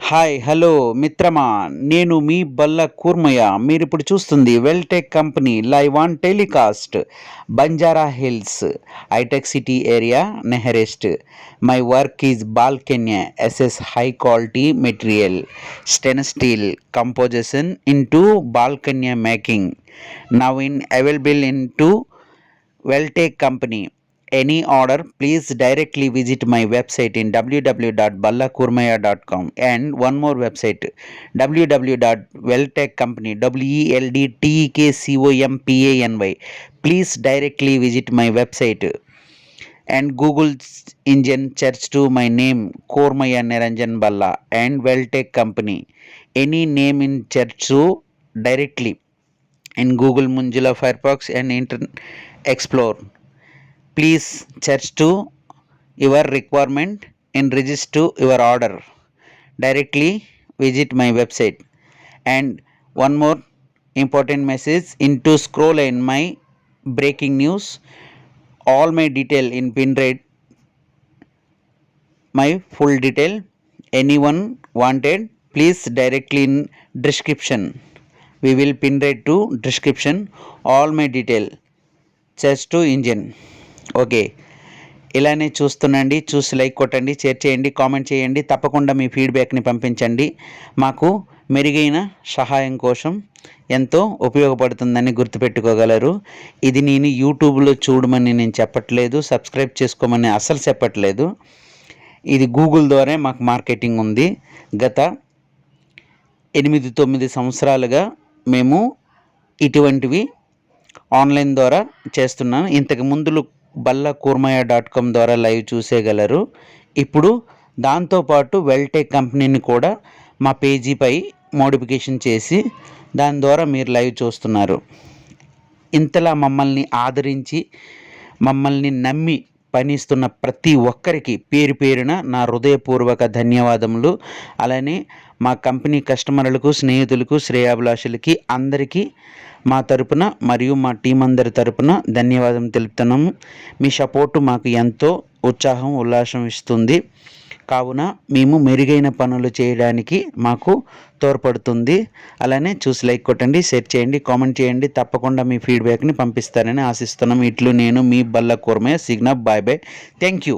Hi hello మిత్రమా, నేను మీ బల్ల కూర్మయ్య. మీరిప్పుడు చూస్తుంది వెల్టెక్ company live on telecast, Banjara hills, Hitech City area, nearest. My work is balcony SS high quality material stainless steel composition into balcony making, now in available into Weltec company. Any order, please directly visit my website in www.ballakurmaya.com, and one more website www.welteccompany WELDTEKCOMPANY. Please directly visit my website and Google engine search to my name Kurmaya Niranjan Balla and Weltec company. Any name in search to directly in Google Mozilla Firefox and Internet Explorer. Please search to your requirement and register your order. Directly visit my website. And one more important message, into scroll in my breaking news, all my detail in pin rate, my full detail. Anyone wanted, please directly in description. We will pin rate to description all my detail. Search to engine. Okay, ఇలానే చూస్తుండండి. చూసి like కొట్టండి, share చేయండి, comment చేయండి. తప్పకుండా మీ ఫీడ్బ్యాక్ని పంపించండి. మాకు మెరుగైన సహాయం కోసం ఎంతో ఉపయోగపడుతుందని గుర్తుపెట్టుకోగలరు. ఇది నేను యూట్యూబ్లో చూడమని నేను చెప్పట్లేదు, సబ్స్క్రైబ్ చేసుకోమని అస్సలు చెప్పట్లేదు. ఇది గూగుల్ ద్వారా మాకు మార్కెటింగ్ ఉంది. గత 8-9 సంవత్సరాలుగా మేము ఇటువంటివి ఆన్లైన్ ద్వారా చేస్తున్నాను. ఇంతకు ముందు ballakurnmaya.com ద్వారా లైవ్ చూసేయగలరు. ఇప్పుడు దాంతోపాటు వెల్టెక్ కంపెనీని కూడా మా పేజీపై మోడిఫికేషన్ చేసి దాని ద్వారా మీరు లైవ్ చూస్తున్నారు. ఇంతలా మమ్మల్ని ఆదరించి మమ్మల్ని నమ్మి పనిస్తున్న ప్రతి ఒక్కరికి పేరు పేరున నా హృదయపూర్వక ధన్యవాదములు. అలానే మా కంపెనీ కస్టమర్లకు, స్నేహితులకు, శ్రేయాభిలాషులకి అందరికీ మా తరపున మరియు మా టీం అందరి తరపున ధన్యవాదం తెలుపుతున్నాము. మీ సపోర్టు మాకు ఎంతో ఉత్సాహం, ఉల్లాసం ఇస్తుంది. కావున మేము మెరుగైన పనులు చేయడానికి మాకు తోడ్పడుతుంది. అలానే చూసి లైక్ కొట్టండి, షేర్ చేయండి, కామెంట్ చేయండి. తప్పకుండా మీ ఫీడ్బ్యాక్ని పంపిస్తారని ఆశిస్తున్నాం. ఇట్లు నేను మీ Balla Kurmayya. Signup. Bye bye. Thank you.